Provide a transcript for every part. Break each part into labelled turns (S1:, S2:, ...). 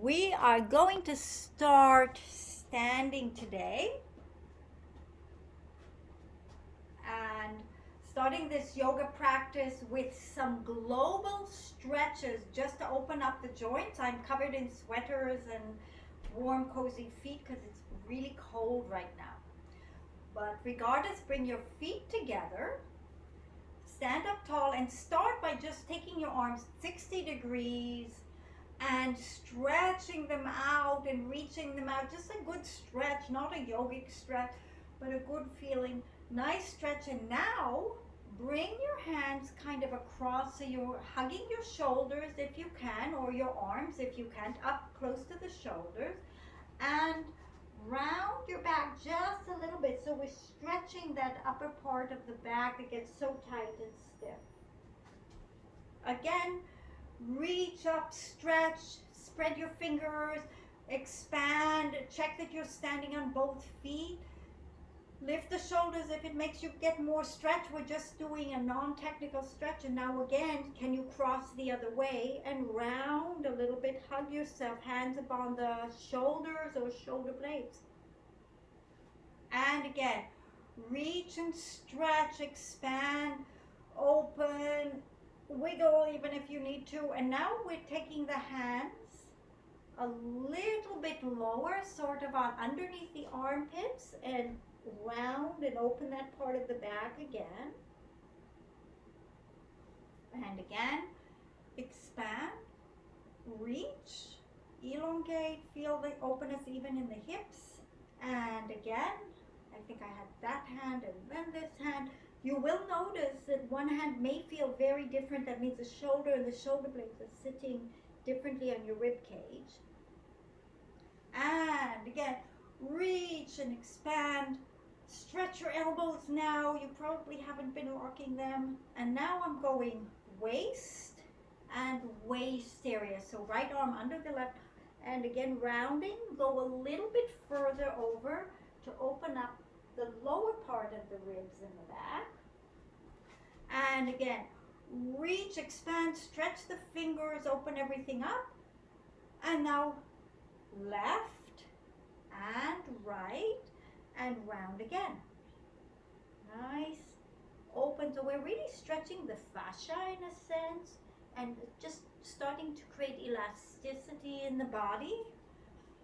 S1: We are going to start standing today and starting this yoga practice with some global stretches just to open up the joints. I'm covered in sweaters and warm, cozy feet because it's really cold right now. But regardless, bring your feet together, stand up tall, and start by just taking your arms 60 degrees and stretching them out and reaching them out. Just a good stretch, not a yogic stretch, but a good feeling, nice stretch. And now bring your hands kind of across, so you're hugging your shoulders if you can, or your arms if you can't, up close to the shoulders, and round your back just a little bit, so we're stretching that upper part of the back that gets so tight and stiff. Again, reach up, stretch, spread your fingers, expand, check that you're standing on both feet. Lift the shoulders if it makes you get more stretch. We're just doing a non-technical stretch. And now again, can you cross the other way and round a little bit? Hug yourself, hands upon the shoulders or shoulder blades. And again, reach and stretch, expand, open, wiggle even if you need to. And now we're taking the hands a little bit lower, sort of on underneath the armpits, and round and open that part of the back again. And again, expand, reach, elongate, feel the openness even in the hips. And again, I think I had that hand and then this hand. You will notice that one hand may feel very different. That means the shoulder and the shoulder blades are sitting differently on your rib cage. And again, reach and expand. Stretch your elbows now. You probably haven't been rocking them. And now I'm going waist and waist area. So right arm under the left. And again, rounding. Go a little bit further over to open up the lower part of the ribs in the back. And again, reach, expand, stretch the fingers, open everything up. And now left and right and round again. Nice. Open. So we're really stretching the fascia in a sense and just starting to create elasticity in the body,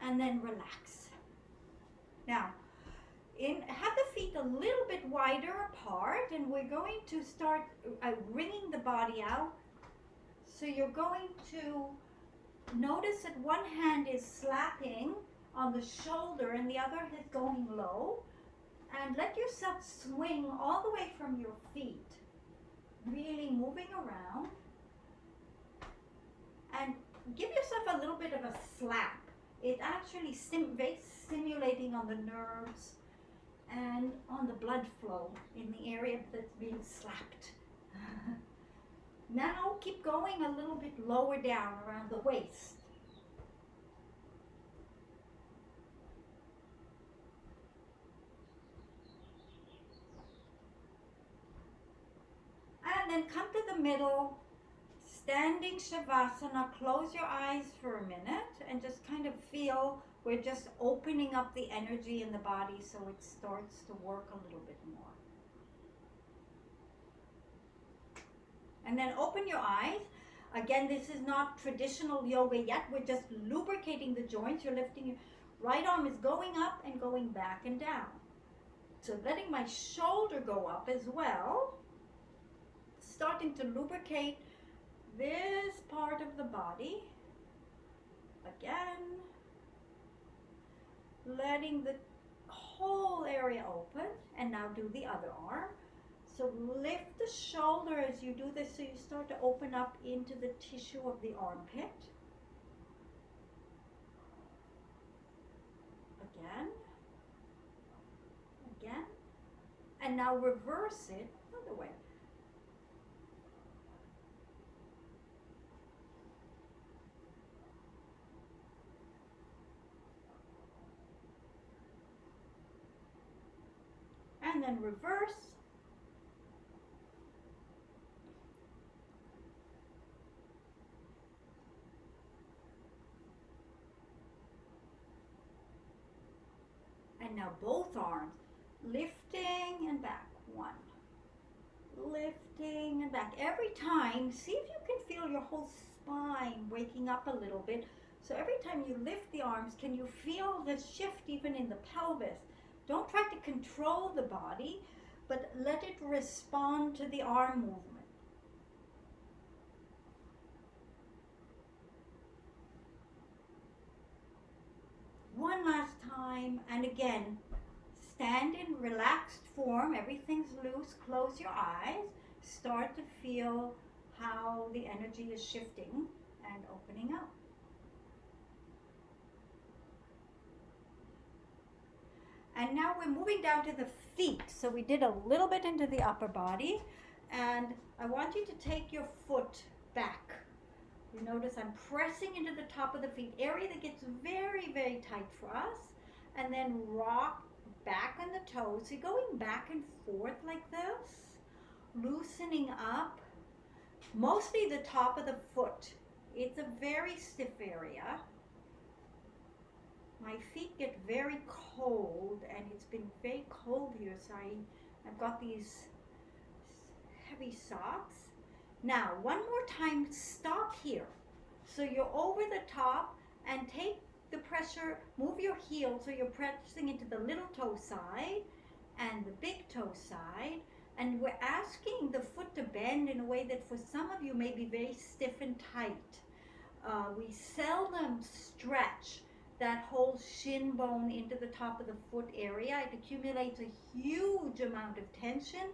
S1: and then relax. Now, have the feet a little bit wider apart, and we're going to start wringing the body out. So you're going to notice that one hand is slapping on the shoulder and the other is going low. And let yourself swing all the way from your feet, really moving around. And give yourself a little bit of a slap. It actually stimulating on the nerves and on the blood flow in the area that's being slapped. Now keep going a little bit lower down around the waist. And then come to the middle, standing Shavasana. Close your eyes for a minute and just kind of feel we're just opening up the energy in the body so it starts to work a little bit more. And then open your eyes. Again, this is not traditional yoga yet. We're just lubricating the joints. You're lifting your right arm is going up and going back and down. So letting my shoulder go up as well. Starting to lubricate this part of the body. Again. Letting the whole area open, and now do the other arm. So lift the shoulder as you do this, so you start to open up into the tissue of the armpit. Again, again, and now reverse it the other way. And then reverse. And now both arms, lifting and back. 1, lifting and back. Every time, see if you can feel your whole spine waking up a little bit. So every time you lift the arms, can you feel the shift even in the pelvis? Don't try to control the body, but let it respond to the arm movement. One last time, and again, stand in relaxed form. Everything's loose. Close your eyes. Start to feel how the energy is shifting and opening up. And now we're moving down to the feet. So we did a little bit into the upper body, and I want you to take your foot back. You notice I'm pressing into the top of the feet, area that gets very, very tight for us, and then rock back on the toes. So you're going back and forth like this, loosening up, mostly the top of the foot. It's a very stiff area. My feet get very cold, and it's been very cold here, so I've got these heavy socks. Now, one more time, stop here. So you're over the top and take the pressure, move your heel so you're pressing into the little toe side and the big toe side. And we're asking the foot to bend in a way that for some of you may be very stiff and tight. We seldom stretch that whole shin bone into the top of the foot area. It accumulates a huge amount of tension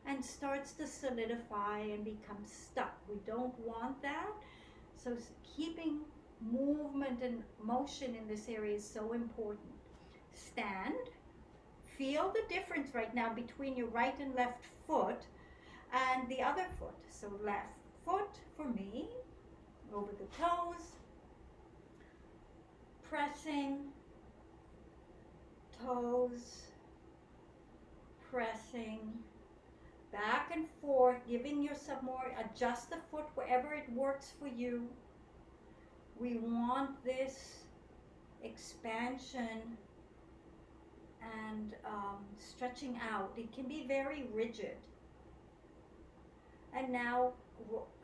S1: and starts to solidify and become stuck. We don't want that. So keeping movement and motion in this area is so important. Stand. Feel the difference right now between your right and left foot and the other foot. So left foot for me, over the toes, pressing, toes, pressing, back and forth, giving yourself more, adjust the foot wherever it works for you. We want this expansion and stretching out. It can be very rigid. And now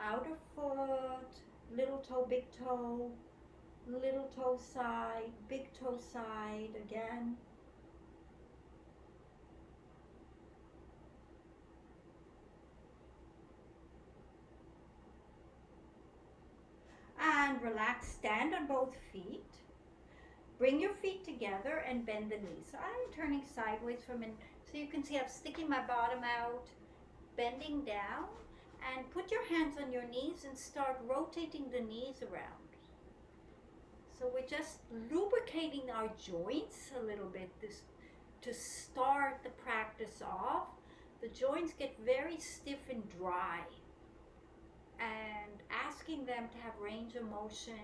S1: outer foot, little toe, big toe, little toe side, big toe side again. And relax, stand on both feet. Bring your feet together and bend the knees. So I'm turning sideways for a minute. So you can see I'm sticking my bottom out, bending down, and put your hands on your knees and start rotating the knees around. So we're just lubricating our joints a little bit to start the practice off. The joints get very stiff and dry, and asking them to have range of motion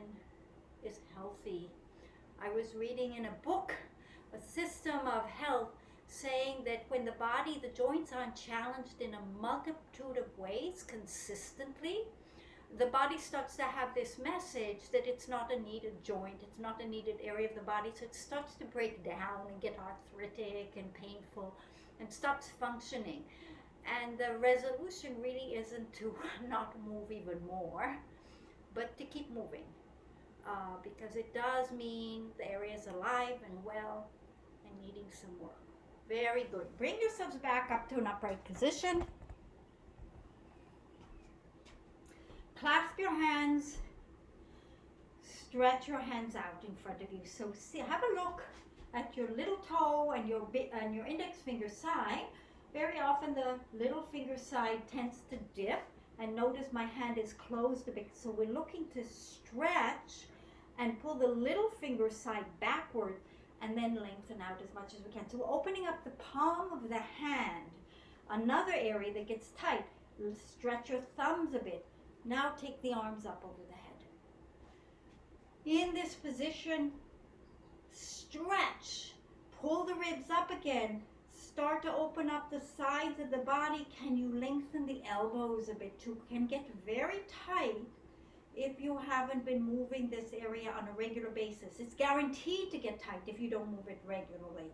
S1: is healthy. I was reading in a book, A System of Health, saying that when the body, the joints aren't challenged in a multitude of ways consistently, the body starts to have this message that it's not a needed joint, it's not a needed area of the body, so it starts to break down and get arthritic and painful and stops functioning. And the resolution really isn't to not move even more, but to keep moving, because it does mean the area is alive and well and needing some work. Very good. Bring yourselves back up to an upright position. Clasp your hands. Stretch your hands out in front of you. So see, have a look at your little toe and your index finger side. Very often the little finger side tends to dip, and notice my hand is closed a bit. So we're looking to stretch and pull the little finger side backward and then lengthen out as much as we can. So we're opening up the palm of the hand. Another area that gets tight, stretch your thumbs a bit. Now take the arms up over the head. In this position, stretch, pull the ribs up again. Start to open up the sides of the body. Can you lengthen the elbows a bit too? Can get very tight if you haven't been moving this area on a regular basis. It's guaranteed to get tight if you don't move it regularly.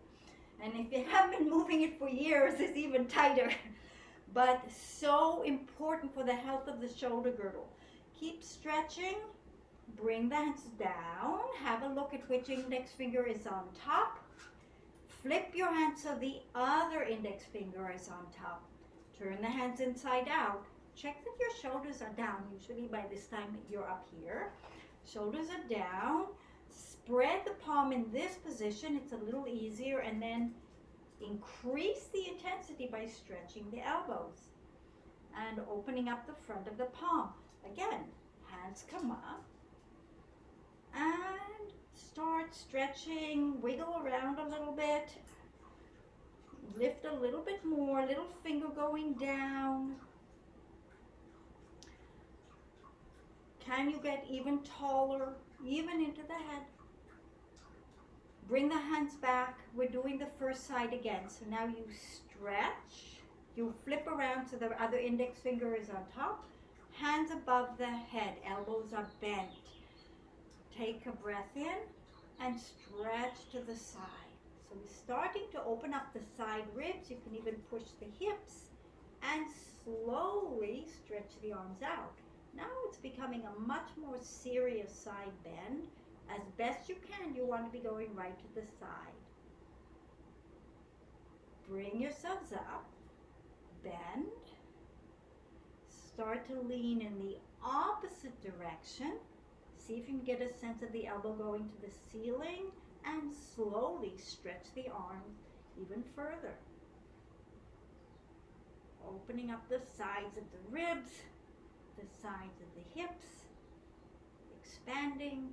S1: And if you haven't been moving it for years, it's even tighter. But so important for the health of the shoulder girdle. Keep stretching. Bring the hands down. Have a look at which index finger is on top. Flip your hands so the other index finger is on top. Turn the hands inside out. Check that your shoulders are down. Usually by this time you're up here. Shoulders are down. Spread the palm in this position. It's a little easier. And then increase the intensity by stretching the elbows and opening up the front of the palm. Again, hands come up and start stretching. Wiggle around a little bit. Lift a little bit more. Little finger going down. Can you get even taller, even into the head? Bring the hands back. We're doing the first side again. So now you stretch. You flip around so the other index finger is on top. Hands above the head. Elbows are bent. Take a breath in and stretch to the side. So we're starting to open up the side ribs. You can even push the hips and slowly stretch the arms out. Now it's becoming a much more serious side bend. As best you can, you want to be going right to the side. Bring yourselves up. Bend. Start to lean in the opposite direction. See if you can get a sense of the elbow going to the ceiling, and slowly stretch the arms even further. Opening up the sides of the ribs, the sides of the hips, expanding.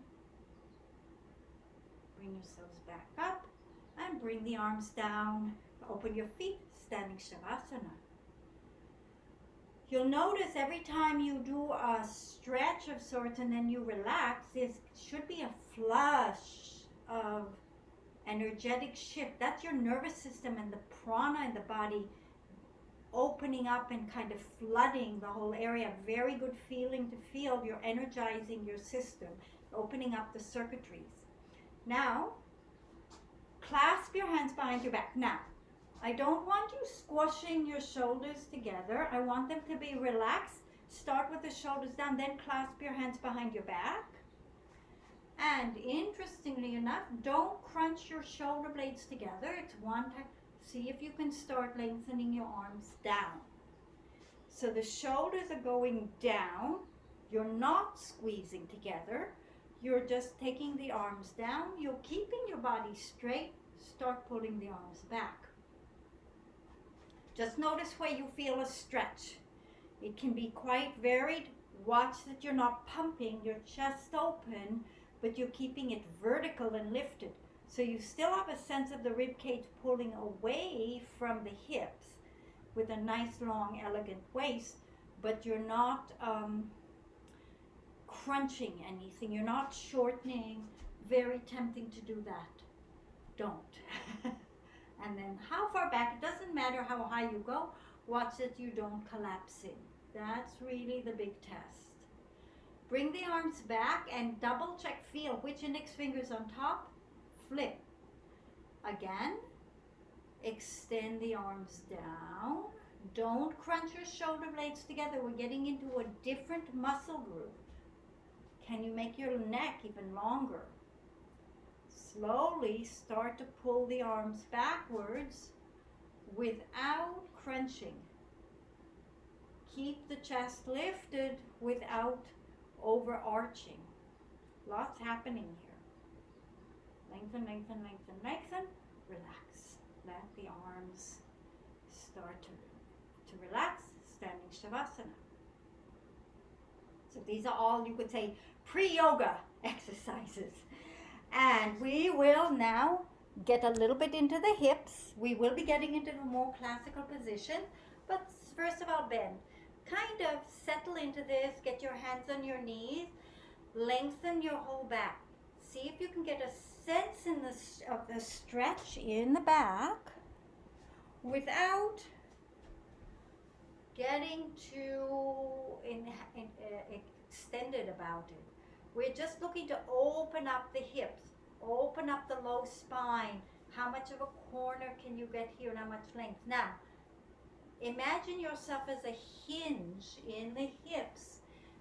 S1: Bring yourselves back up and bring the arms down. Open your feet, standing Shavasana. You'll notice every time you do a stretch of sorts and then you relax, there should be a flush of energetic shift. That's your nervous system and the prana in the body opening up and kind of flooding the whole area. Very good feeling to feel. You're energizing your system, opening up the circuitries. Now, clasp your hands behind your back. Now, I don't want you squashing your shoulders together. I want them to be relaxed. Start with the shoulders down, then clasp your hands behind your back. And interestingly enough, don't crunch your shoulder blades together. It's one time. See if you can start lengthening your arms down. So the shoulders are going down. You're not squeezing together. You're just taking the arms down. You're keeping your body straight. Start pulling the arms back. Just notice where you feel a stretch. It can be quite varied. Watch that you're not pumping your chest open, but you're keeping it vertical and lifted. So you still have a sense of the rib cage pulling away from the hips with a nice, long, elegant waist, but you're not crunching anything. You're not shortening. Very tempting to do that. Don't. And then how far back, it doesn't matter how high you go, watch that you don't collapse in. That's really the big test. Bring the arms back and double check, feel which index finger's on top, flip. Again, extend the arms down. Don't crunch your shoulder blades together. We're getting into a different muscle group. Can you make your neck even longer? Slowly start to pull the arms backwards without crunching. Keep the chest lifted without overarching. Lots happening here. Lengthen, lengthen, lengthen, lengthen. Relax. Let the arms start to relax. Standing Shavasana. So these are all, you could say, pre-yoga exercises. And we will now get a little bit into the hips. We will be getting into a more classical position. But first of all, bend. Kind of settle into this. Get your hands on your knees. Lengthen your whole back. See if you can get a sense of the stretch in the back without getting too extended about it. We're just looking to open up the hips, open up the low spine, How much of a corner can you get here and how much length? Now, imagine yourself as a hinge in the hips.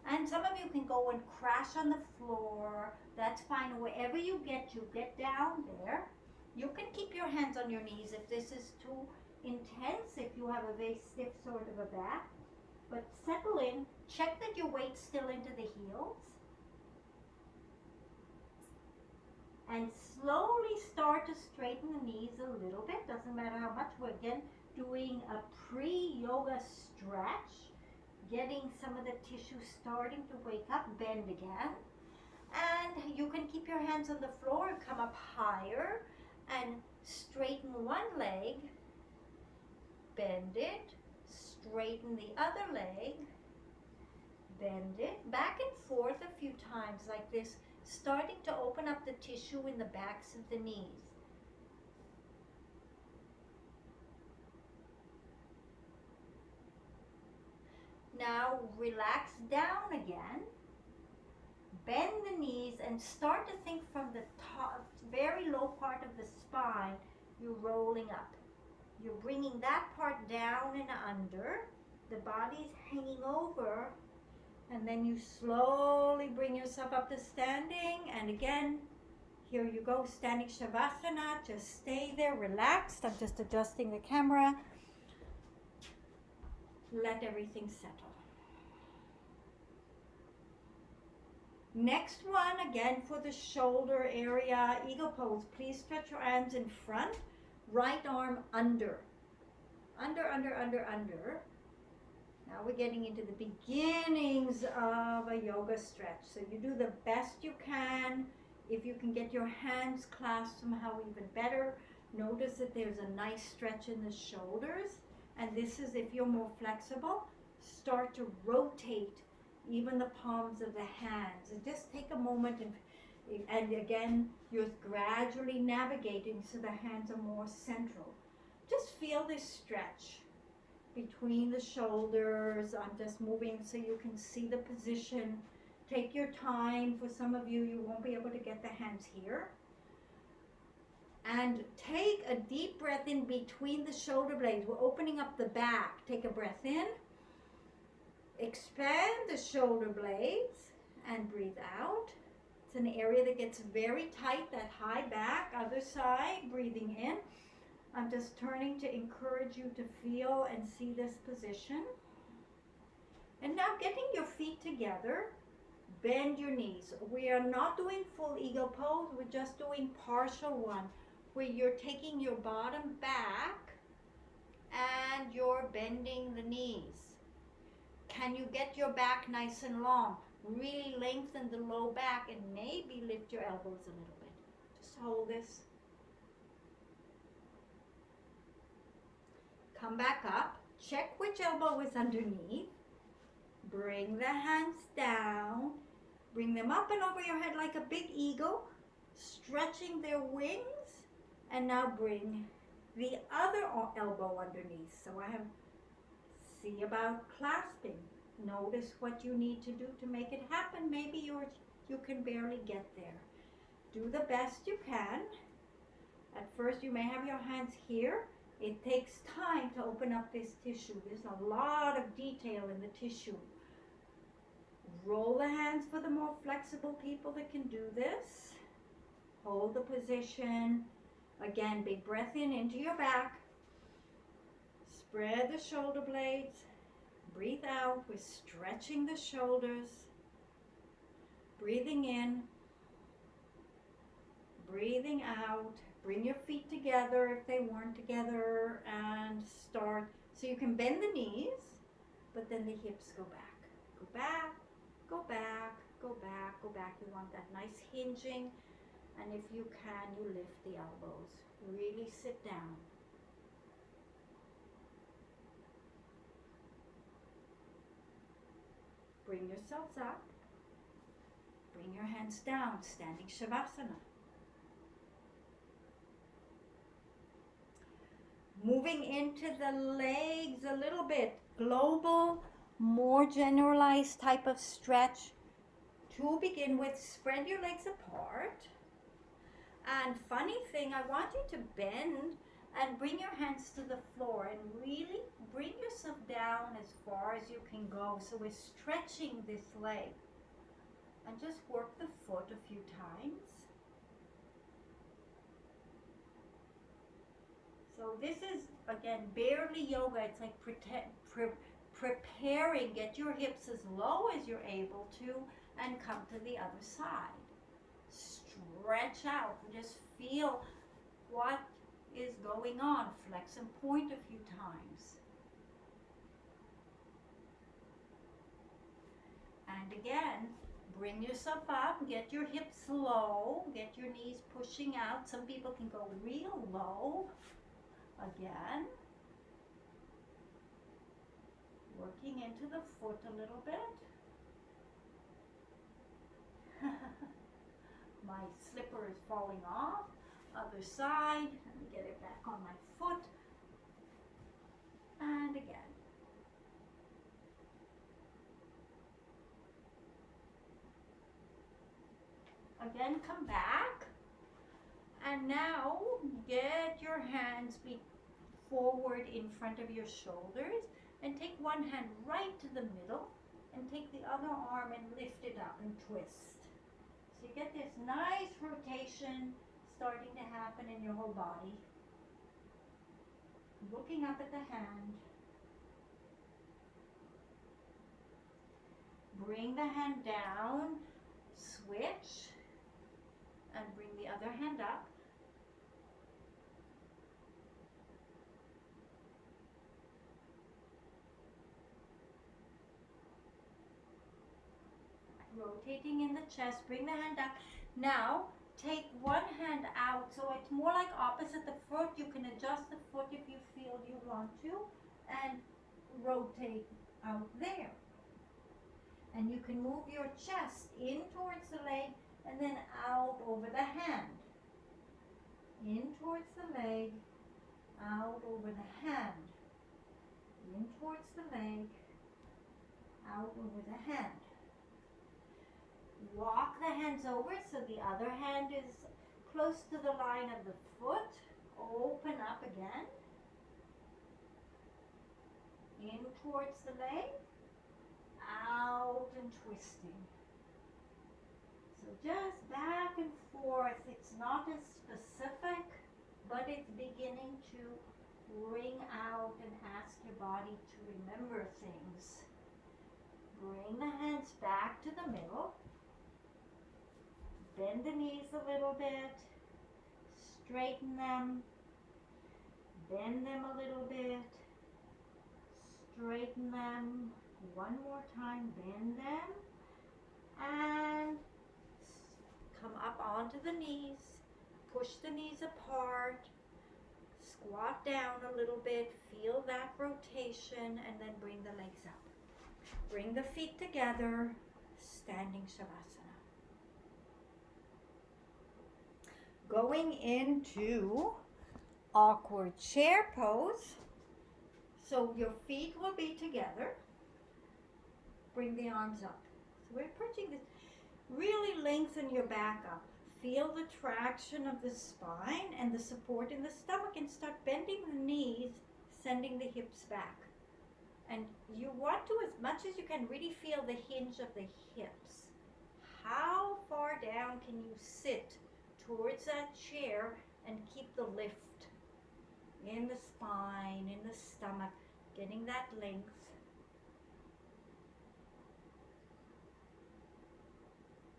S1: And some of you can go and crash on the floor. That's fine. Wherever you get down there. You can keep your hands on your knees if this is too intense, if you have a very stiff sort of a back. But settle in. Check that your weight's still into the heels. And slowly start to straighten the knees a little bit. Doesn't matter how much. We're again doing a pre-yoga stretch. Getting some of the tissue starting to wake up. Bend again. And you can keep your hands on the floor and come up higher. And straighten one leg. Bend it. Straighten the other leg. Bend it. Back and forth a few times like this. Starting to open up the tissue in the backs of the knees. Now relax down again. Bend the knees and start to think from the top, very low part of the spine, you're rolling up. You're bringing that part down and under. The body's hanging over. And then you slowly bring yourself up to standing. And again, here you go, standing Shavasana. Just stay there, relaxed. I'm just adjusting the camera. Let everything settle. Next one, again for the shoulder area, eagle pose. Please stretch your hands in front. Right arm under. Under. Now we're getting into the beginnings of a yoga stretch. So you do the best you can. If you can get your hands clasped somehow, even better. Notice that there's a nice stretch in the shoulders. And this is, if you're more flexible, start to rotate even the palms of the hands. And just take a moment and again, you're gradually navigating so the hands are more central. Just feel this stretch between the shoulders. I'm just moving so you can see the position. Take your time. For some of you, you won't be able to get the hands here. And take a deep breath in between the shoulder blades. We're opening up the back. Take a breath in. Expand the shoulder blades and breathe out. It's an area that gets very tight, that high back. Other side, breathing in. I'm just turning to encourage you to feel and see this position. And now getting your feet together, bend your knees. We are not doing full eagle pose, we're just doing partial one, where you're taking your bottom back and you're bending the knees. Can you get your back nice and long? Really lengthen the low back and maybe lift your elbows a little bit. Just hold this. Come back up. Check which elbow is underneath. Bring the hands down. Bring them up and over your head like a big eagle, stretching their wings. And now bring the other elbow underneath. So I have, see about clasping. Notice what you need to do to make it happen. Maybe you can barely get there. Do the best you can. At first you may have your hands here. It takes time to open up this tissue. There's a lot of detail in the tissue. Roll the hands for the more flexible people that can do this. Hold the position. Again, big breath in into your back. Spread the shoulder blades. Breathe out. We're stretching the shoulders. Breathing in. Breathing out. Bring your feet together if they weren't together and start. So you can bend the knees, but then the hips go back. Go back, go back, go back, go back. You want that nice hinging. And if you can, you lift the elbows. Really sit down. Bring yourselves up. Bring your hands down, standing Shavasana. Moving into the legs a little bit. Global, more generalized type of stretch. To begin with, spread your legs apart. And funny thing, I want you to bend and bring your hands to the floor and really bring yourself down as far as you can go. So we're stretching this leg. And just work the foot a few times. So this is, again, barely yoga. It's like preparing. Get your hips as low as you're able to and come to the other side. Stretch out and just feel what is going on. Flex and point a few times. And again, bring yourself up, get your hips low, get your knees pushing out. Some people can go real low. Again, working into the foot a little bit. My slipper is falling off. Other side. Let me get it back on my foot. And again. Again, come back. And now get your hands forward in front of your shoulders and take one hand right to the middle and take the other arm and lift it up and twist. So you get this nice rotation starting to happen in your whole body. Looking up at the hand. Bring the hand down, switch, and bring the other hand up. Rotating in the chest, bring the hand up. Now, take one hand out, so it's more like opposite the foot. You can adjust the foot if you feel you want to, and rotate out there. And you can move your chest in towards the leg, and then out over the hand. In towards the leg, out over the hand. In towards the leg, out over the hand. Walk the hands over so the other hand is close to the line of the foot. Open up again. In towards the leg, out and twisting. So just back and forth. It's not as specific, but it's beginning to ring out and ask your body to remember things. Bring the hands back to the middle. Bend the knees a little bit. Straighten them. Bend them a little bit. Straighten them. One more time, bend them. And come up onto the knees. Push the knees apart. Squat down a little bit. Feel that rotation and then bring the legs up. Bring the feet together. Standing Shavasana. Going into awkward chair pose. So your feet will be together. Bring the arms up. So we're approaching this. Really lengthen your back up. Feel the traction of the spine and the support in the stomach, and start bending the knees, sending the hips back. And you want to, as much as you can, really feel the hinge of the hips. How far down can you sit towards that chair and keep the lift in the spine, in the stomach, getting that length.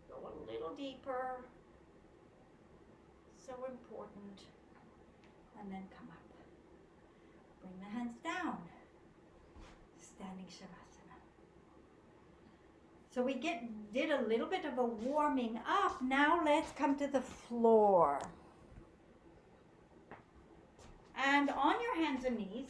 S1: Go a little deeper. So important. And then come up. Bring the hands down. Standing Shavasana. So we did a little bit of a warming up. Now let's come to the floor. And on your hands and knees,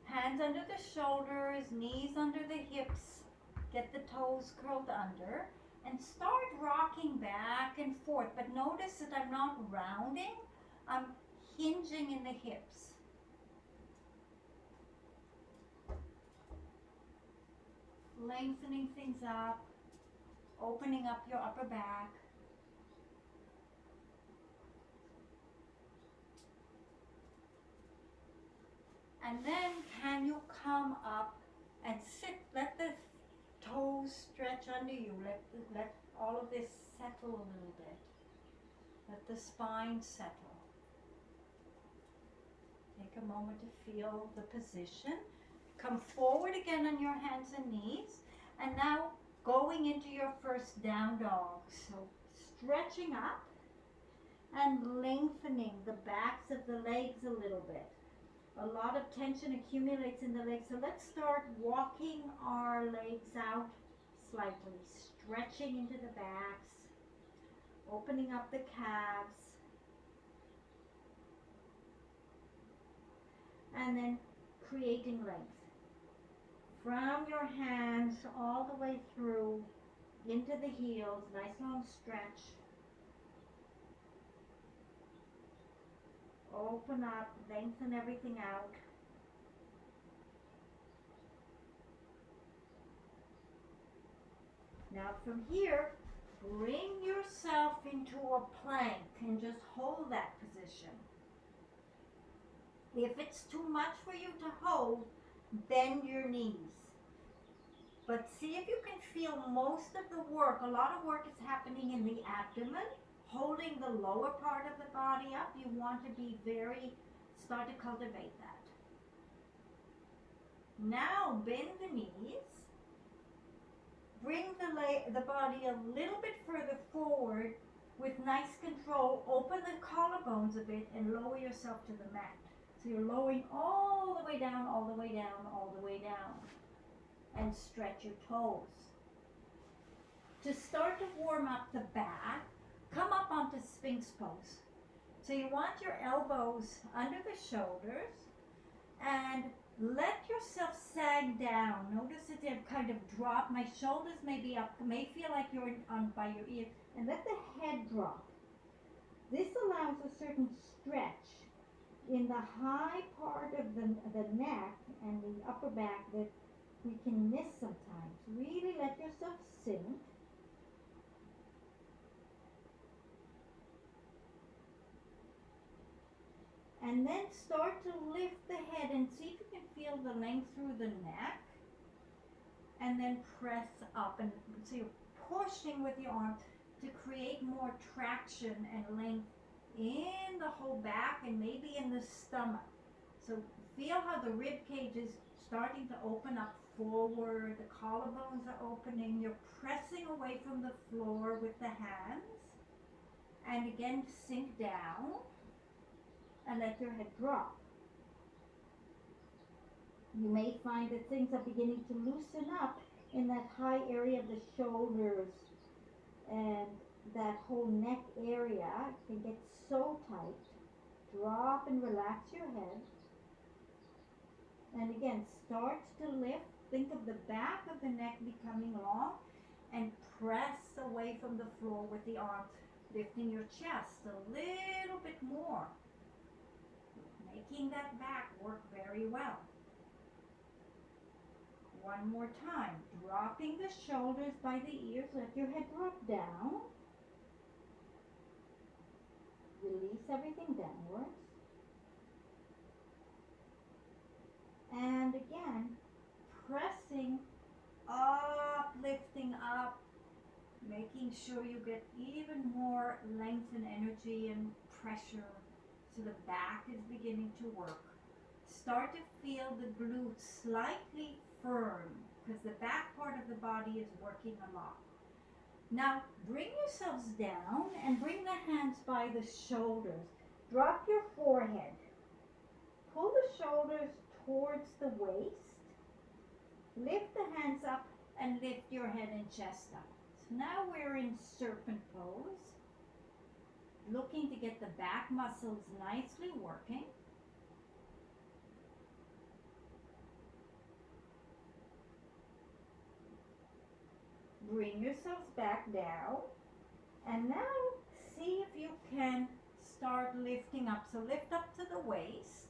S1: hands under the shoulders, knees under the hips, get the toes curled under, and start rocking back and forth. But notice that I'm not rounding, I'm hinging in the hips. Lengthening things up, opening up your upper back. And then can you come up and sit, let the toes stretch under you, let all of this settle a little bit. Let the spine settle. Take a moment to feel the position. Come forward again on your hands and knees. And now going into your first down dog. So stretching up and lengthening the backs of the legs a little bit. A lot of tension accumulates in the legs. So let's start walking our legs out slightly. Stretching into the backs. Opening up the calves. And then creating length. From your hands all the way through into the heels. Nice long stretch. Open up, lengthen everything out. Now from here, bring yourself into a plank and just hold that position. If it's too much for you to hold, bend your knees. But see if you can feel most of the work. A lot of work is happening in the abdomen, holding the lower part of the body up. You want to be start to cultivate that. Now bend the knees. Bring the body a little bit further forward with nice control. Open the collarbones a bit and lower yourself to the mat. So you're lowering all the way down, all the way down, all the way down. And stretch your toes. To start to warm up the back, come up onto Sphinx Pose. So you want your elbows under the shoulders and let yourself sag down. Notice that they kind of drop. My shoulders may be up, may feel like you're on by your ear, and let the head drop. This allows a certain stretch in the high part of the neck and the upper back that we can miss sometimes. Really let yourself sink. And then start to lift the head and see if you can feel the length through the neck. And then press up. And so you're pushing with your arm to create more traction and length in the whole back and maybe in the stomach. So feel how the rib cage is starting to open up forward. The collarbones are opening. You're pressing away from the floor with the hands. And again, sink down. And let your head drop. You may find that things are beginning to loosen up in that high area of the shoulders, and that whole neck area can get so tight. Drop and relax your head. And again, start to lift. Think of the back of the neck becoming long and press away from the floor with the arms, lifting your chest a little bit more. Making that back work very well. One more time. Dropping the shoulders by the ears. Let your head drop down. Release everything downwards. And again, pressing up, lifting up, making sure you get even more length and energy and pressure. So the back is beginning to work. Start to feel the glutes slightly firm because the back part of the body is working a lot. Now bring yourselves down and bring the hands by the shoulders. Drop your forehead. Pull the shoulders towards the waist. Lift the hands up and lift your head and chest up. So now we're in Serpent Pose. Looking to get the back muscles nicely working. Bring yourselves back down. And now see if you can start lifting up. So lift up to the waist.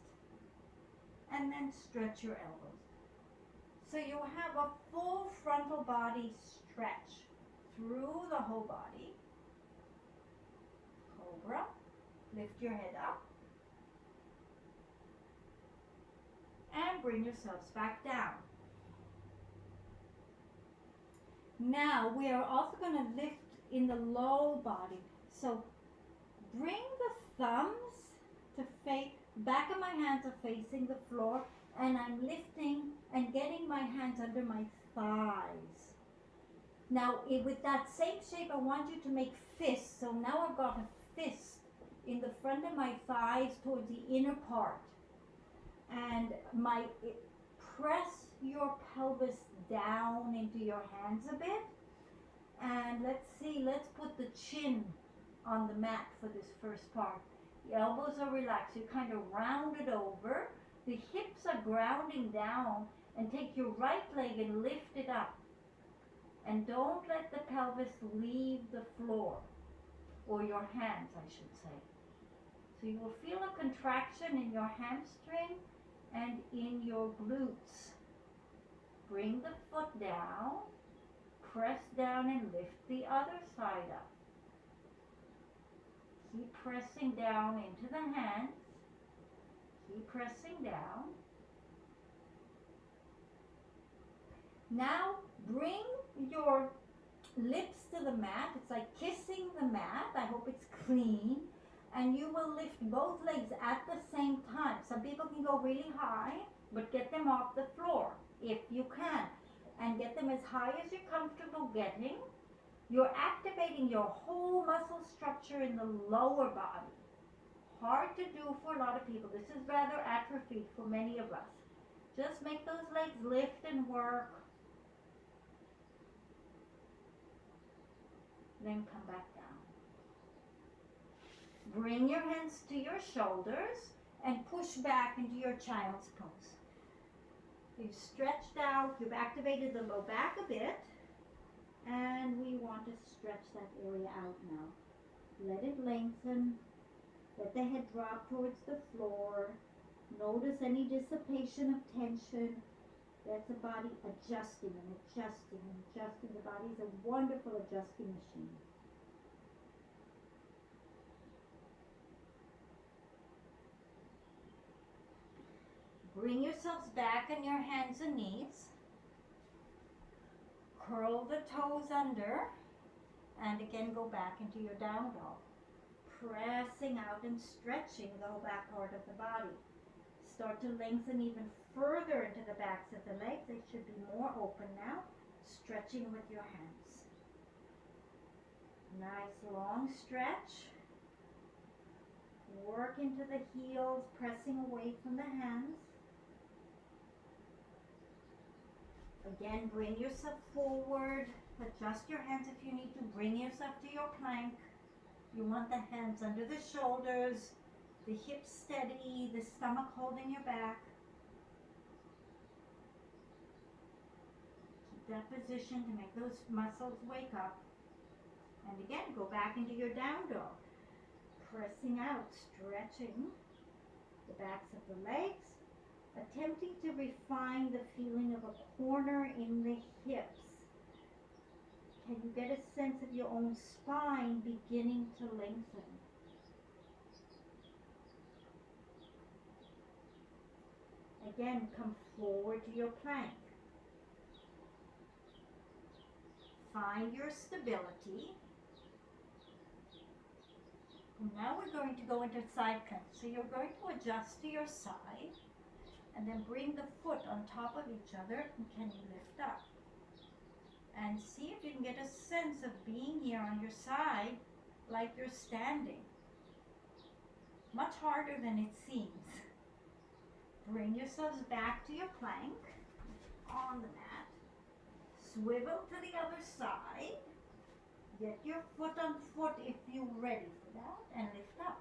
S1: And then stretch your elbows. So you'll have a full frontal body stretch through the whole body. Cobra. Lift your head up. And bring yourselves back down. Now we are also going to lift in the low body. So bring the thumbs to face, back of my hands are facing the floor, and I'm lifting and getting my hands under my thighs. Now with that same shape, I want you to make fists. So now I've got a fist in the front of my thighs towards the inner part. And press your pelvis down into your hands a bit. And let's put the chin on the mat for this first part. The elbows are relaxed. You kind of round it over. The hips are grounding down, and take your right leg and lift it up. And don't let the pelvis leave the floor, or your hands, I should say. So you will feel a contraction in your hamstring and in your glutes. Bring the foot down, press down and lift the other side up. Keep pressing down into the hands. Keep pressing down. Now bring your lips to the mat. It's like kissing the mat. I hope it's clean. And you will lift both legs at the same time. Some people can go really high, but get them off the floor if you can. And get them as high as you're comfortable getting. You're activating your whole muscle structure in the lower body. Hard to do for a lot of people. This is rather atrophied for many of us. Just make those legs lift and work. Then come back down. Bring your hands to your shoulders and push back into your child's pose. You've stretched out, you've activated the low back a bit, and we want to stretch that area out now. Let it lengthen, let the head drop towards the floor. Notice any dissipation of tension. That's the body adjusting and adjusting and adjusting. The body is a wonderful adjusting machine. Bring yourselves back on your hands and knees. Curl the toes under. And again, go back into your down dog. Pressing out and stretching the whole back part of the body. Start to lengthen even further into the backs of the legs. They should be more open now. Stretching with your hands. Nice long stretch. Work into the heels, pressing away from the hands. Again, bring yourself forward. Adjust your hands if you need to. Bring yourself to your plank. You want the hands under the shoulders, the hips steady, the stomach holding your back. Keep that position to make those muscles wake up. And again, go back into your down dog. Pressing out, stretching the backs of the legs. Attempting to refine the feeling of a corner in the hips. Can you get a sense of your own spine beginning to lengthen? Again, come forward to your plank. Find your stability. And now we're going to go into side plank. So you're going to adjust to your side. And then bring the foot on top of each other, and can you lift up? And see if you can get a sense of being here on your side like you're standing. Much harder than it seems. Bring yourselves back to your plank on the mat. Swivel to the other side. Get your foot on foot if you're ready for that, and lift up.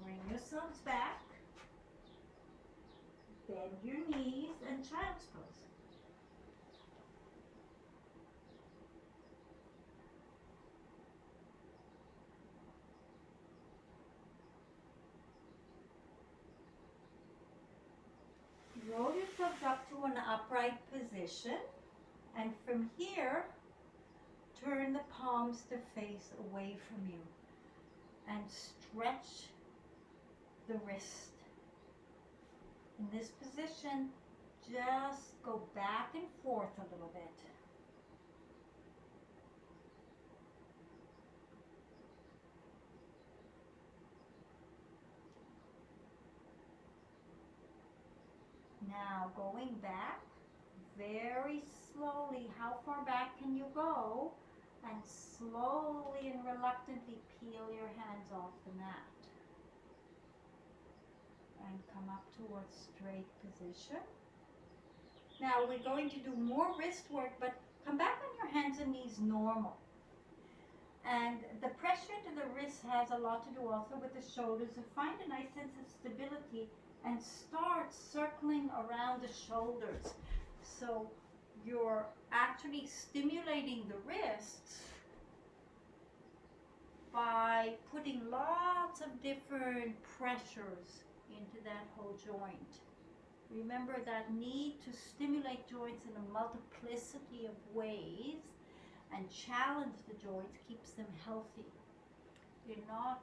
S1: Bring yourselves back. Bend your knees and child's pose. position. And from here, turn the palms to face away from you and stretch the wrist. In this position, just go back and forth a little bit. Now going back very slowly. How far back can you go? And slowly and reluctantly peel your hands off the mat. And come up towards straight position. Now we're going to do more wrist work, but come back on your hands and knees normal. And the pressure to the wrist has a lot to do also with the shoulders. So find a nice sense of stability and start circling around the shoulders. So you're actually stimulating the wrists by putting lots of different pressures into that whole joint. Remember that need to stimulate joints in a multiplicity of ways and challenge the joints keeps them healthy. They're not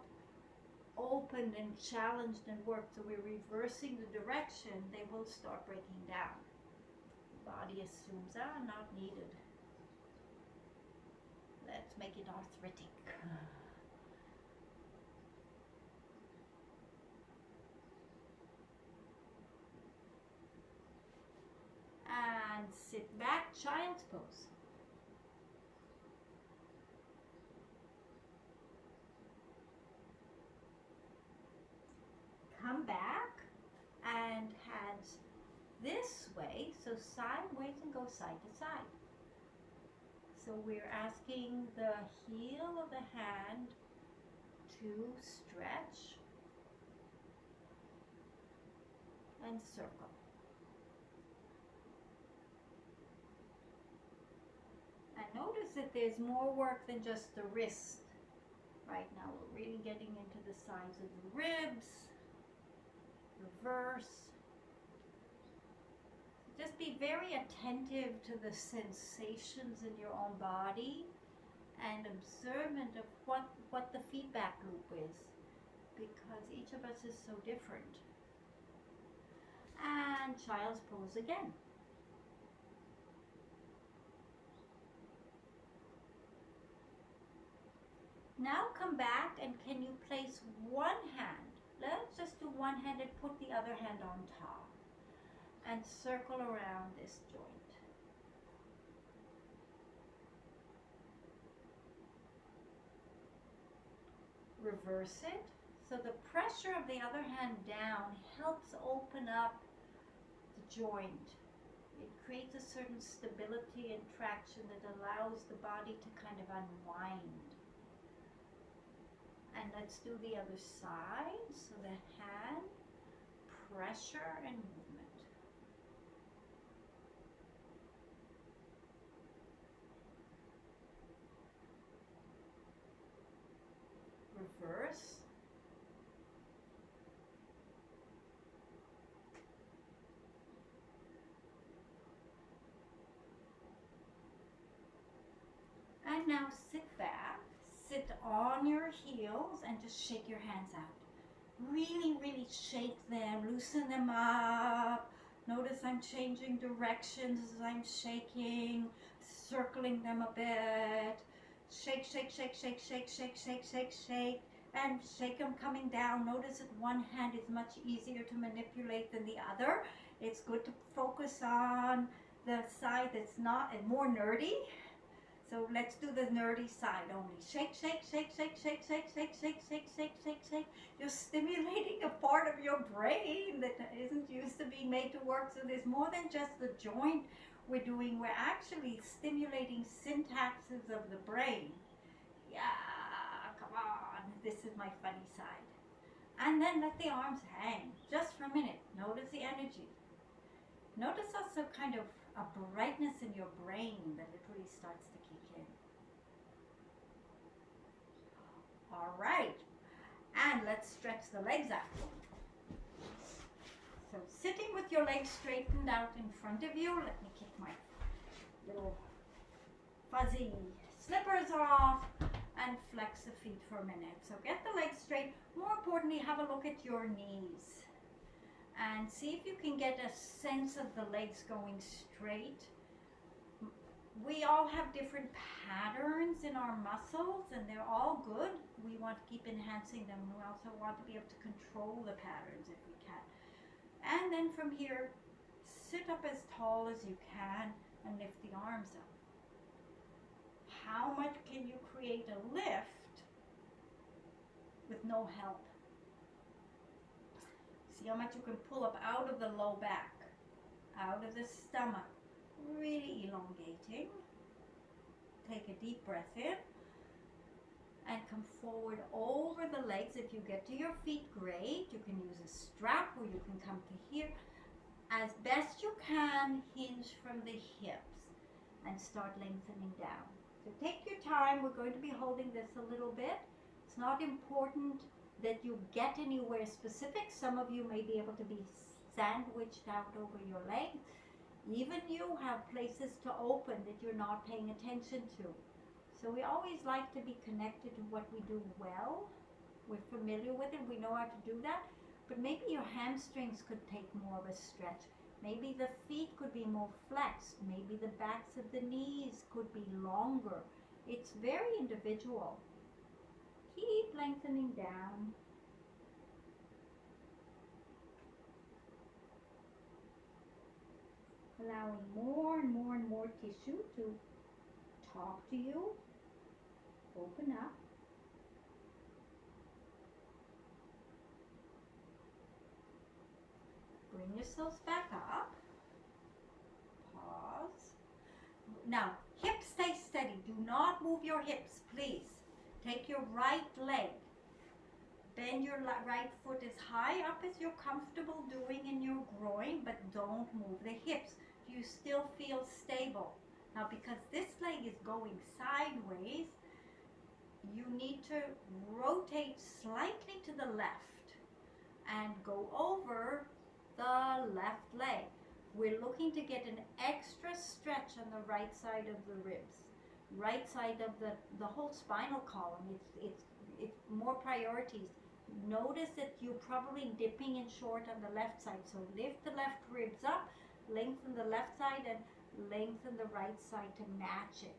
S1: opened and challenged and worked, so we're reversing the direction, they will start breaking down. The body assumes, not needed. Let's make it arthritic. And sit back, child's pose. Come back and hands this way, so sideways and go side to side. So we're asking the heel of the hand to stretch and circle. And notice that there's more work than just the wrist. Right now we're really getting into the sides of the ribs. Reverse. Just be very attentive to the sensations in your own body and observant of what the feedback loop is, because each of us is so different. And child's pose again. Now come back and can you place one hand? Let's just do one hand and put the other hand on top and circle around this joint. Reverse it. So the pressure of the other hand down helps open up the joint. It creates a certain stability and traction that allows the body to kind of unwind. And let's do the other side. So the hand, pressure and movement. Reverse. And now sit back. Sit on your heels and just shake your hands out. Really, really shake them, loosen them up. Notice I'm changing directions as I'm shaking, circling them a bit. Shake, shake, shake, shake, shake, shake, shake, shake, shake. And shake them coming down. Notice that one hand is much easier to manipulate than the other. It's good to focus on the side that's not and more nerdy. So let's do the nerdy side only. Shake, shake, shake, shake, shake, shake, shake, shake, shake, shake, shake, shake. You're stimulating a part of your brain that isn't used to being made to work. So there's more than just the joint we're doing. We're actually stimulating synapses of the brain. Yeah, come on. This is my funny side. And then let the arms hang just for a minute. Notice the energy. Notice also kind of a brightness in your brain that literally starts to kick in. All right, and let's stretch the legs out. So sitting with your legs straightened out in front of you, let me kick my little fuzzy slippers off and flex the feet for a minute. So get the legs straight. More importantly, have a look at your knees and see if you can get a sense of the legs going straight. We all have different patterns in our muscles and they're all good. We want to keep enhancing them. We also want to be able to control the patterns if we can. And then from here, sit up as tall as you can and lift the arms up. How much can you create a lift with no help? See how much you can pull up out of the low back, out of the stomach. Really elongating. Take a deep breath in and come forward over the legs. If you get to your feet, great. You can use a strap or you can come to here. As best you can, hinge from the hips and start lengthening down. So take your time. We're going to be holding this a little bit. It's not important that you get anywhere specific. Some of you may be able to be sandwiched out over your legs. Even you have places to open that you're not paying attention to. So we always like to be connected to what we do well. We're familiar with it. We know how to do that. But maybe your hamstrings could take more of a stretch. Maybe the feet could be more flexed. Maybe the backs of the knees could be longer. It's very individual. Keep lengthening down. Allowing more and more and more tissue to talk to you. Open up. Bring yourselves back up. Pause. Now, hips stay steady. Do not move your hips, please. Take your right leg. Bend your right foot as high up as you're comfortable doing in your groin, but don't move the hips. You still feel stable. Now, because this leg is going sideways, you need to rotate slightly to the left and go over the left leg. We're looking to get an extra stretch on the right side of the ribs, right side of the whole spinal column. It's more priorities. Notice that you're probably dipping in short on the left side. So lift the left ribs up, lengthen the left side and lengthen the right side to match it.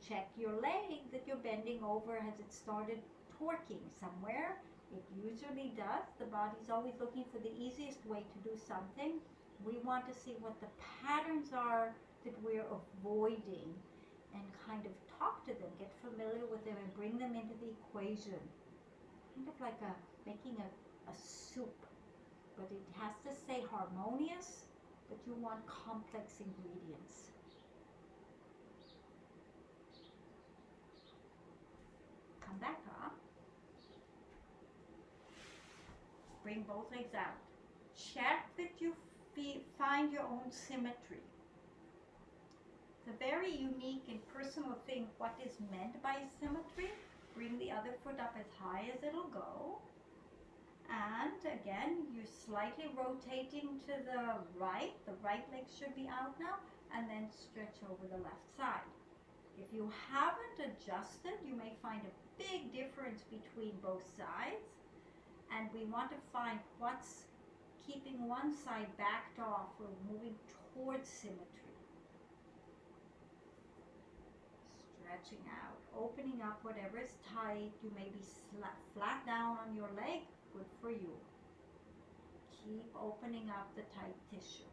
S1: Check your leg that you're bending over. Has it started torquing somewhere? It usually does. The body's always looking for the easiest way to do something. We want to see what the patterns are that we're avoiding and kind of talk to them, get familiar with them and bring them into the equation. Kind of like making a soup, but it has to stay harmonious, but you want complex ingredients. Come back up. Bring both legs out. Check that you find your own symmetry. It's a very unique and personal thing what is meant by symmetry. Bring the other foot up as high as it'll go. And again, you're slightly rotating to the right. The right leg should be out now. And then stretch over the left side. If you haven't adjusted, you may find a big difference between both sides. And we want to find what's keeping one side backed off or moving towards symmetry. Stretching out, opening up whatever is tight. You may be flat down on your leg. Good for you. Keep opening up the tight tissue.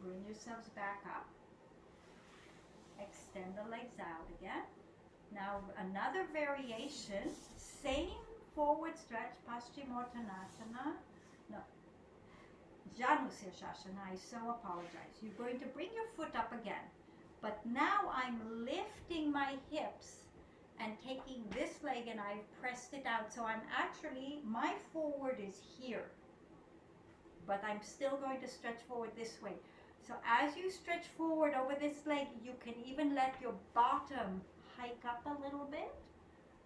S1: Bring yourselves back up. Extend the legs out again. Now another variation, same forward stretch, Paschimottanasana. No, Janu Sirsasana, I so apologize. You're going to bring your foot up again. But now I'm lifting my hips and taking this leg and I've pressed it out. So I'm actually, my forward is here. But I'm still going to stretch forward this way. So as you stretch forward over this leg, you can even let your bottom hike up a little bit.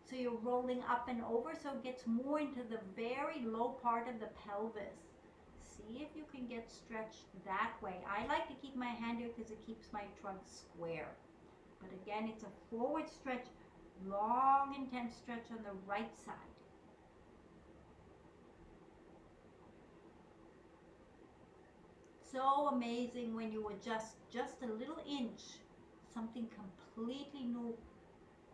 S1: So you're rolling up and over, so it gets more into the very low part of the pelvis. See if you can get stretched that way. I like to keep my hand here because it keeps my trunk square. But again, it's a forward stretch, long, intense stretch on the right side. So amazing when you adjust just a little inch, something completely new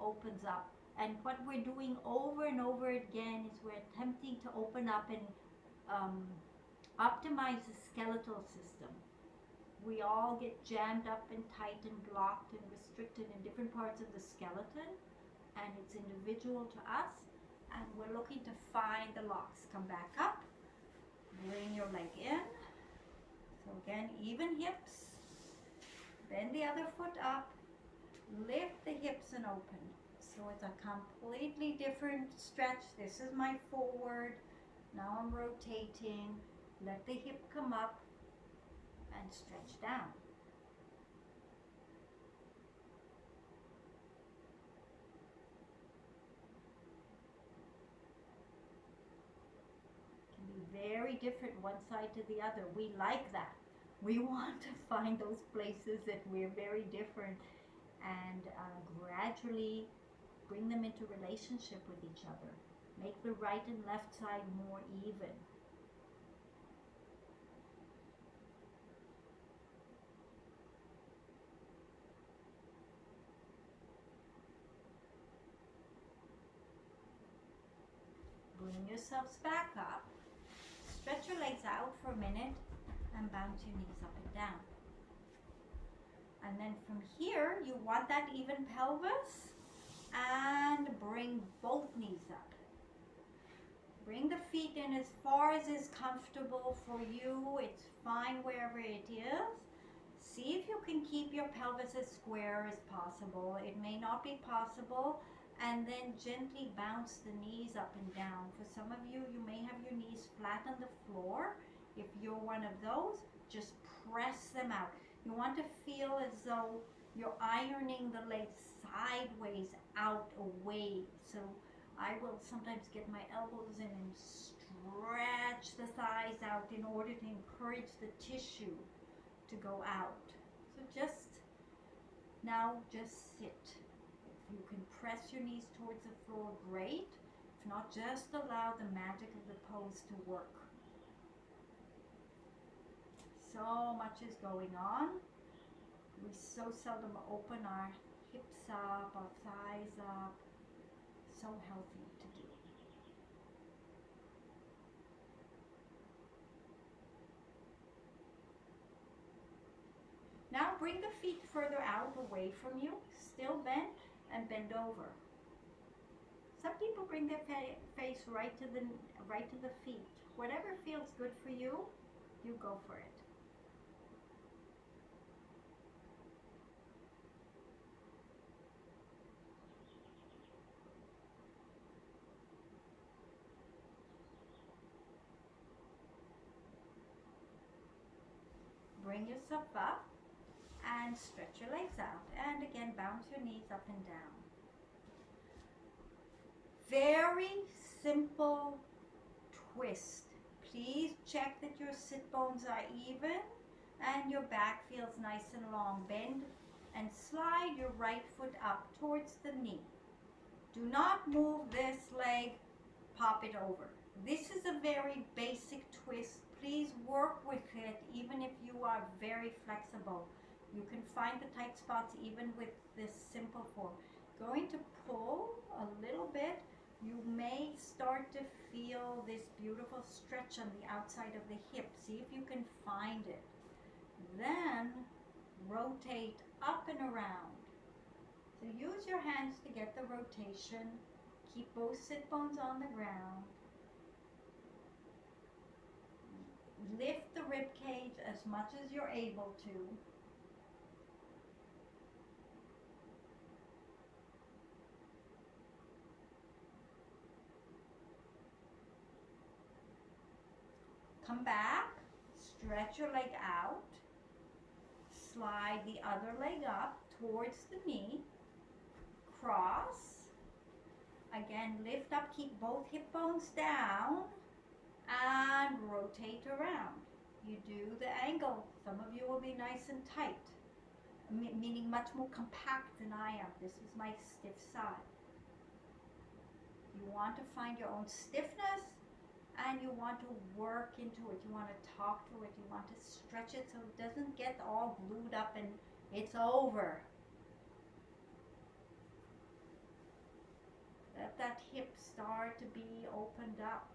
S1: opens up. And what we're doing over and over again is we're attempting to open up and optimize the skeletal system. We all get jammed up and tight and blocked and restricted in different parts of the skeleton, and it's individual to us, and we're looking to find the locks. Come back up, bring your leg in. So again, even hips, bend the other foot up, lift the hips and open. So it's a completely different stretch. This is my forward. Now I'm rotating. Let the hip come up and stretch down. It can be very different one side to the other. We like that. We want to find those places that we're very different and gradually bring them into relationship with each other. Make the right and left side more even. Bring yourselves back up. Stretch your legs out for a minute and bounce your knees up and down. And then from here, you want that even pelvis, and bring both knees up. Bring the feet in as far as is comfortable for you. It's fine wherever it is. See if you can keep your pelvis as square as possible. It may not be possible. And then gently bounce the knees up and down. For some of you, you may have your knees flat on the floor. If you're one of those, just press them out. You want to feel as though you're ironing the legs sideways, out, away. So I will sometimes get my elbows in and stretch the thighs out in order to encourage the tissue to go out. So just sit. If you can press your knees towards the floor, great. If not, just allow the magic of the pose to work. So much is going on. We so seldom open our hips up, our thighs up. So healthy to do. Now bring the feet further out away from you, still bent, and bend over. Some people bring their face right to the feet. Whatever feels good for you, you go for it. Bring yourself up and stretch your legs out. And again, bounce your knees up and down. Very simple twist. Please check that your sit bones are even and your back feels nice and long. Bend and slide your right foot up towards the knee. Do not move this leg, pop it over. This is a very basic twist. Please work with it even if you are very flexible. You can find the tight spots even with this simple form. Going to pull a little bit. You may start to feel this beautiful stretch on the outside of the hip. See if you can find it. Then rotate up and around. So use your hands to get the rotation. Keep both sit bones on the ground. Lift the rib cage as much as you're able to. Come back, stretch your leg out, slide the other leg up towards the knee, cross. Again, lift up, keep both hip bones down, and rotate around. You do the angle. Some of you will be nice and tight, meaning much more compact than I am. This is my stiff side. You want to find your own stiffness, and you want to work into it. You want to talk to it. You want to stretch it so it doesn't get all glued up and it's over. Let that hip start to be opened up.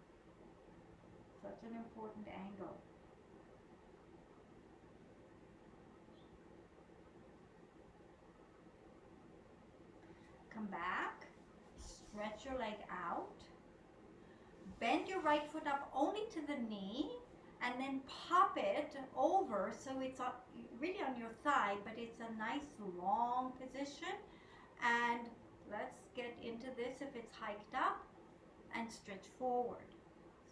S1: Such an important angle. Come back, stretch your leg out. Bend your right foot up only to the knee, and then pop it over so it's really on your thigh, but it's a nice long position. And let's get into this if it's hiked up, and stretch forward.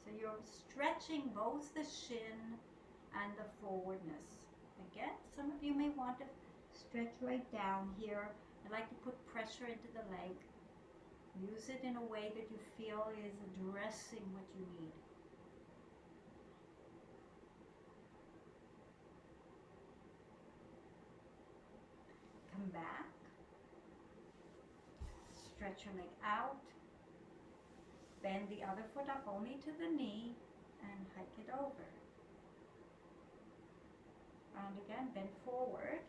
S1: So you're stretching both the shin and the forwardness. Again, some of you may want to stretch right down here. I like to put pressure into the leg. Use it in a way that you feel is addressing what you need. Come back. Stretch your leg out. Bend the other foot up only to the knee and hike it over. And again, bend forward.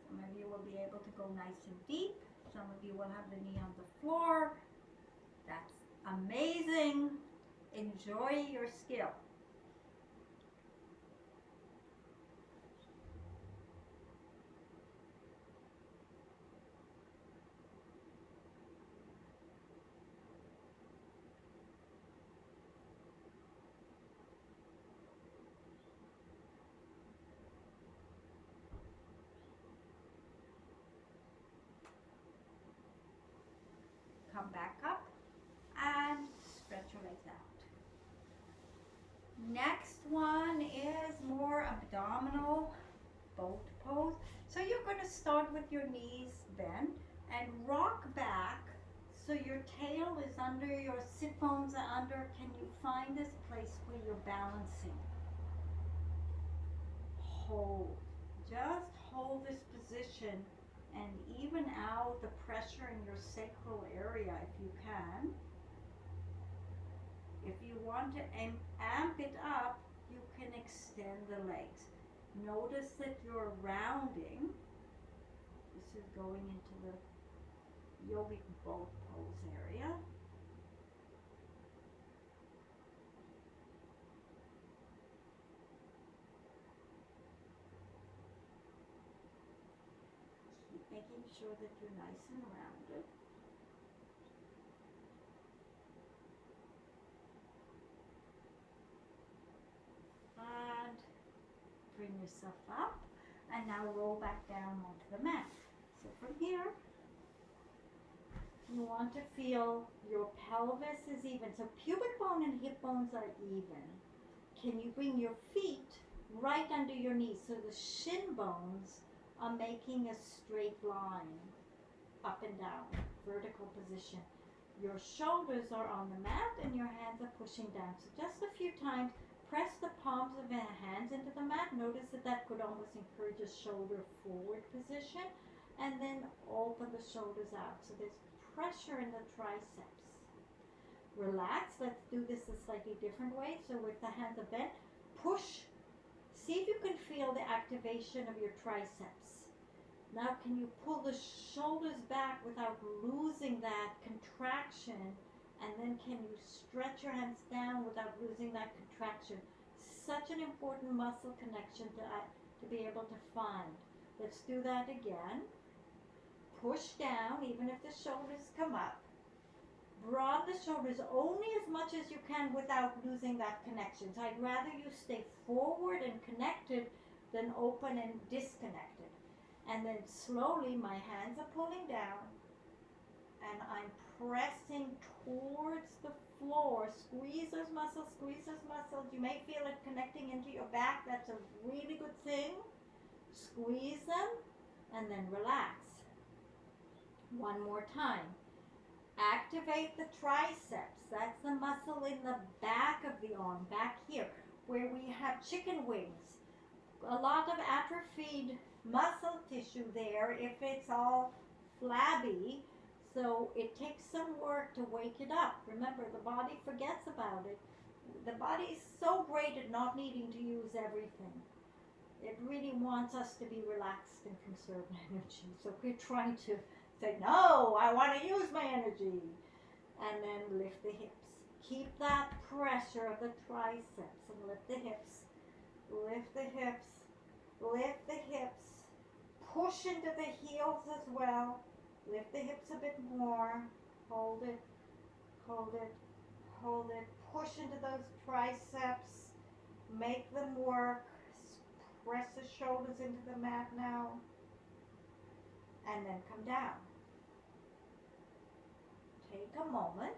S1: Some of you will be able to go nice and deep. Some of you will have the knee on the floor. That's amazing. Enjoy your skill. Come back up and stretch your legs out. Next one is more abdominal boat pose. So you're going to start with your knees bent and rock back so your tail is under, your sit bones are under. Can you find this place where you're balancing? Hold. Just hold this position and even out the pressure in your sacral area if you can. If you want to amp it up, you can extend the legs. Notice that you're rounding. This is going into the yogic boat pose area. Keep making sure that you're nice and rounded. And bring yourself up, and now roll back down onto the mat. So from here, you want to feel your pelvis is even. So pubic bone and hip bones are even. Can you bring your feet right under your knees so the shin bones are making a straight line up and down, vertical position. Your shoulders are on the mat and your hands are pushing down. So just a few times, press the palms of your hands into the mat. Notice that that could almost encourage a shoulder forward position. And then open the shoulders out. So there's pressure in the triceps. Relax. Let's do this a slightly different way. So with the hands are bent, push. See if you can feel the activation of your triceps. Now can you pull the shoulders back without losing that contraction? And then can you stretch your hands down without losing that contraction? Such an important muscle connection to be able to find. Let's do that again. Push down, even if the shoulders come up. Broaden the shoulders only as much as you can without losing that connection. So I'd rather you stay forward and connected than open and disconnected. And then slowly my hands are pulling down and I'm pressing towards the floor. Squeeze those muscles, squeeze those muscles. You may feel it connecting into your back. That's a really good thing. Squeeze them and then relax. One more time. Activate the triceps. That's the muscle in the back of the arm, back here, where we have chicken wings. A lot of atrophied muscle tissue there if it's all flabby. So it takes some work to wake it up. Remember, the body forgets about it. The body is so great at not needing to use everything. It really wants us to be relaxed and conserve energy. So we're trying to say, no, I want to use my energy. And then lift the hips. Keep that pressure of the triceps and lift the hips. Lift the hips. Lift the hips. Push into the heels as well. Lift the hips a bit more. Hold it. Hold it. Hold it. Push into those triceps. Make them work. Press the shoulders into the mat now. And then come down. Take a moment.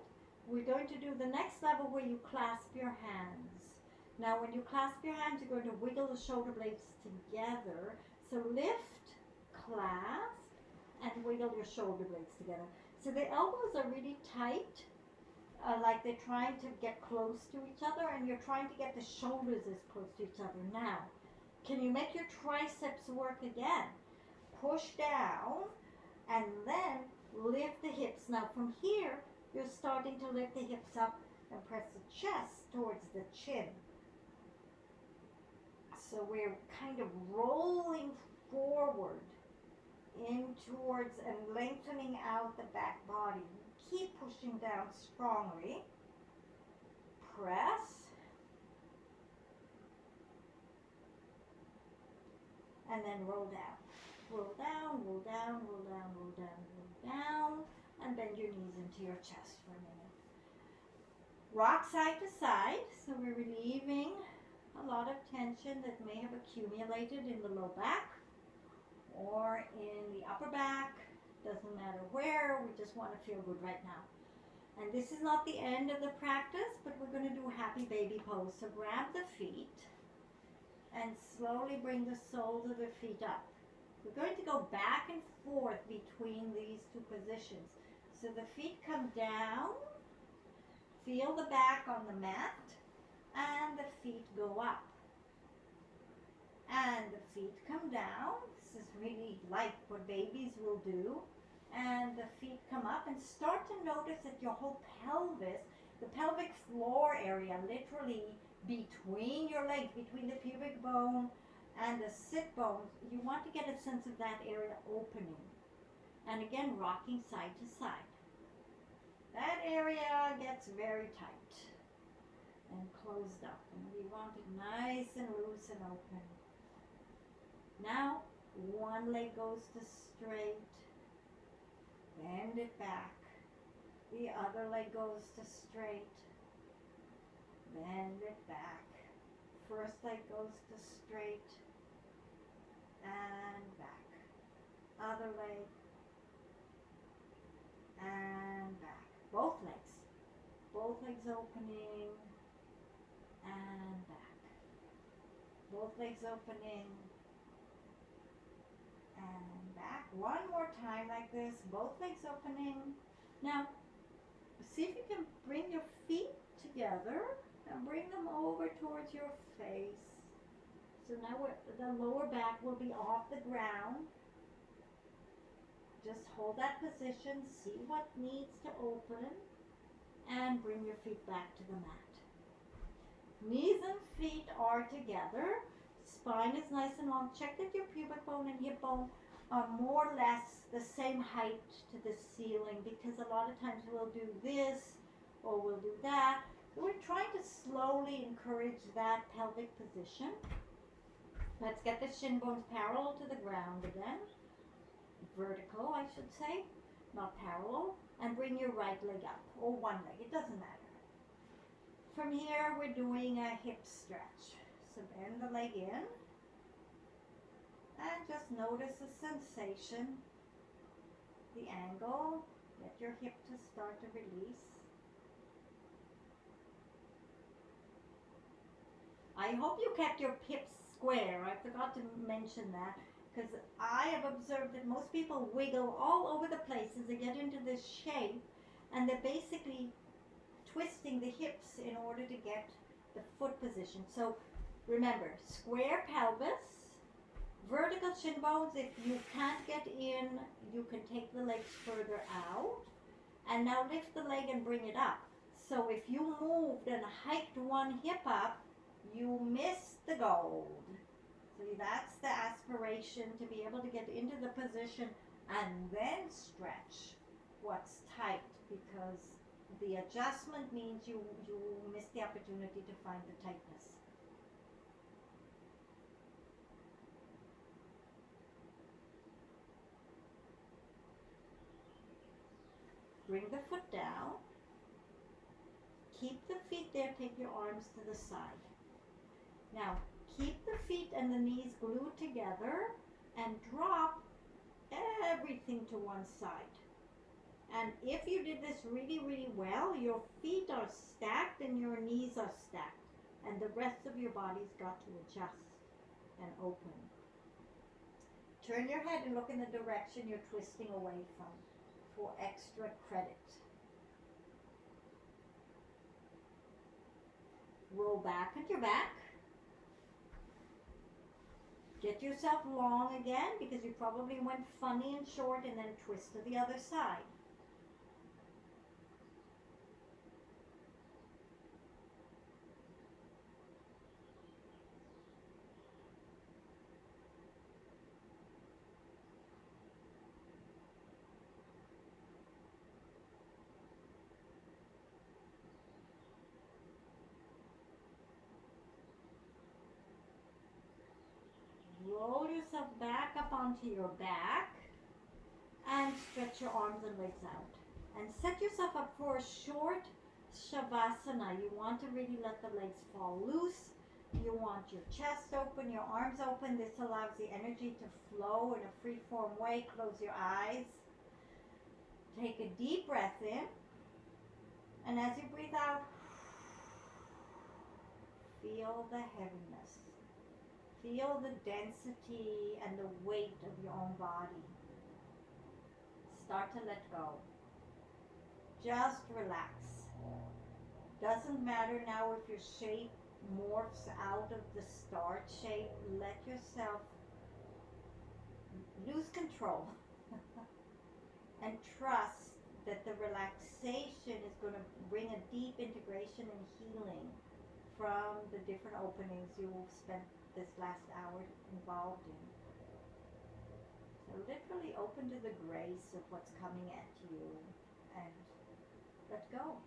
S1: We're going to do the next level where you clasp your hands. Now when you clasp your hands, you're going to wiggle the shoulder blades together. So lift, clasp, and wiggle your shoulder blades together. So the elbows are really tight, like they're trying to get close to each other, and you're trying to get the shoulders as close to each other. Now, can you make your triceps work again? Push down, and then lift the hips. Now from here, you're starting to lift the hips up and press the chest towards the chin. So we're kind of rolling forward in towards and lengthening out the back body. Keep pushing down strongly. Press. And then roll down. Roll down, roll down, roll down, roll down, roll down. And bend your knees into your chest for a minute. Rock side to side. So we're relieving a lot of tension that may have accumulated in the low back or in the upper back. Doesn't matter where. We just want to feel good right now. And this is not the end of the practice, but we're going to do happy baby pose. So grab the feet and slowly bring the soles of the feet up. We're going to go back and forth between these two positions. So the feet come down, feel the back on the mat, and the feet go up. And the feet come down. This is really like what babies will do. And the feet come up, and start to notice that your whole pelvis, the pelvic floor area, literally between your legs, between the pubic bone and the sit bone, you want to get a sense of that area opening. And again, rocking side to side. That area gets very tight and closed up, and we want it nice and loose and open. Now, one leg goes to straight, bend it back. The other leg goes to straight, bend it back. First leg goes to straight and back. Other leg and back. Both legs. Both legs opening and back. Both legs opening and back. One more time like this. Both legs opening. Now, see if you can bring your feet together and bring them over towards your face. So now the lower back will be off the ground. Just hold that position, see what needs to open, and bring your feet back to the mat. Knees and feet are together. Spine is nice and long. Check that your pubic bone and hip bone are more or less the same height to the ceiling, because a lot of times we'll do this or we'll do that. So we're trying to slowly encourage that pelvic position. Let's get the shin bones parallel to the ground again. Vertical, I should say, not parallel. And bring your right leg up, or one leg, it doesn't matter. From here, we're doing a hip stretch. So bend the leg in. And just notice the sensation, the angle. Get your hip to start to release. I hope you kept your hips square. I forgot to mention that because I have observed that most people wiggle all over the place as they get into this shape, and they're basically twisting the hips in order to get the foot position. So remember, square pelvis, vertical shin bones. If you can't get in, you can take the legs further out. And now lift the leg and bring it up. So if you moved and hiked one hip up, you missed the goal. See, that's the aspiration, to be able to get into the position and then stretch what's tight, because the adjustment means you miss the opportunity to find the tightness. Bring the foot down. Keep the feet there. Take your arms to the side. Now, keep the feet and the knees glued together and drop everything to one side. And if you did this really, really well, your feet are stacked and your knees are stacked. And the rest of your body's got to adjust and open. Turn your head and look in the direction you're twisting away from for extra credit. Roll back at your back. Get yourself long again, because you probably went funny and short, and then twist to the other side. Roll yourself back up onto your back and stretch your arms and legs out. And set yourself up for a short Shavasana. You want to really let the legs fall loose. You want your chest open, your arms open. This allows the energy to flow in a free-form way. Close your eyes. Take a deep breath in. And as you breathe out, feel the heaviness. Feel the density and the weight of your own body. Start to let go. Just relax. Doesn't matter now if your shape morphs out of the start shape. Let yourself lose control and trust that the relaxation is going to bring a deep integration and healing from the different openings you've spent this last hour involved in. So literally open to the grace of what's coming at you and let go.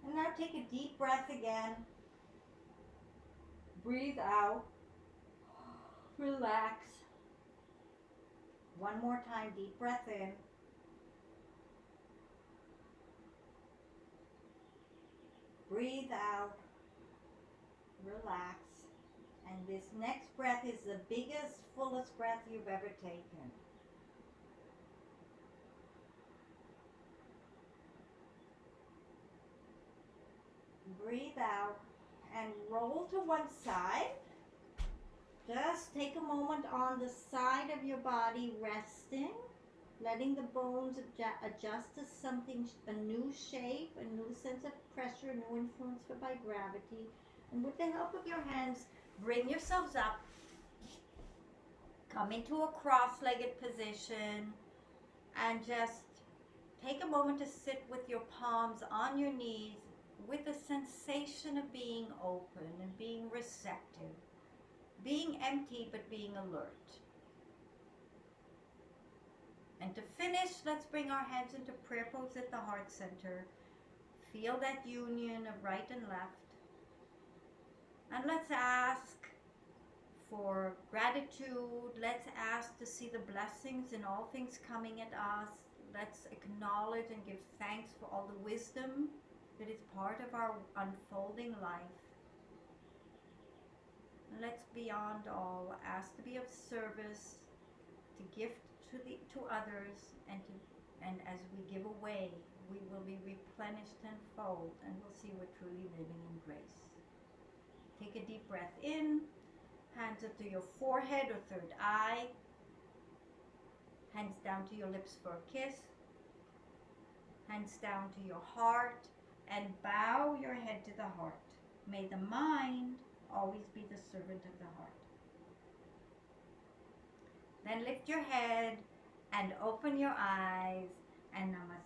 S1: And now take a deep breath again. Breathe out. Relax. One more time, deep breath in. Breathe out. Relax. And this next breath is the biggest, fullest breath you've ever taken. Breathe out and roll to one side. Just take a moment on the side of your body, resting. letting the bones adjust to something, a new shape, a new sense of pressure, new influence by gravity. And with the help of your hands, bring yourselves up. Come into a cross-legged position and just take a moment to sit with your palms on your knees with a sensation of being open and being receptive, being empty but being alert. And to finish, let's bring our hands into prayer pose at the heart center. Feel that union of right and left. And let's ask for gratitude. Let's ask to see the blessings in all things coming at us. Let's acknowledge and give thanks for all the wisdom that is part of our unfolding life. And let's beyond all ask to be of service, to gift to others, and as we give away, we will be replenished tenfold, and we'll see we're truly living in grace. Take a deep breath in, hands up to your forehead or third eye, hands down to your lips for a kiss, hands down to your heart, and bow your head to the heart. May the mind always be the servant of the heart. Then lift your head and open your eyes, and namaste.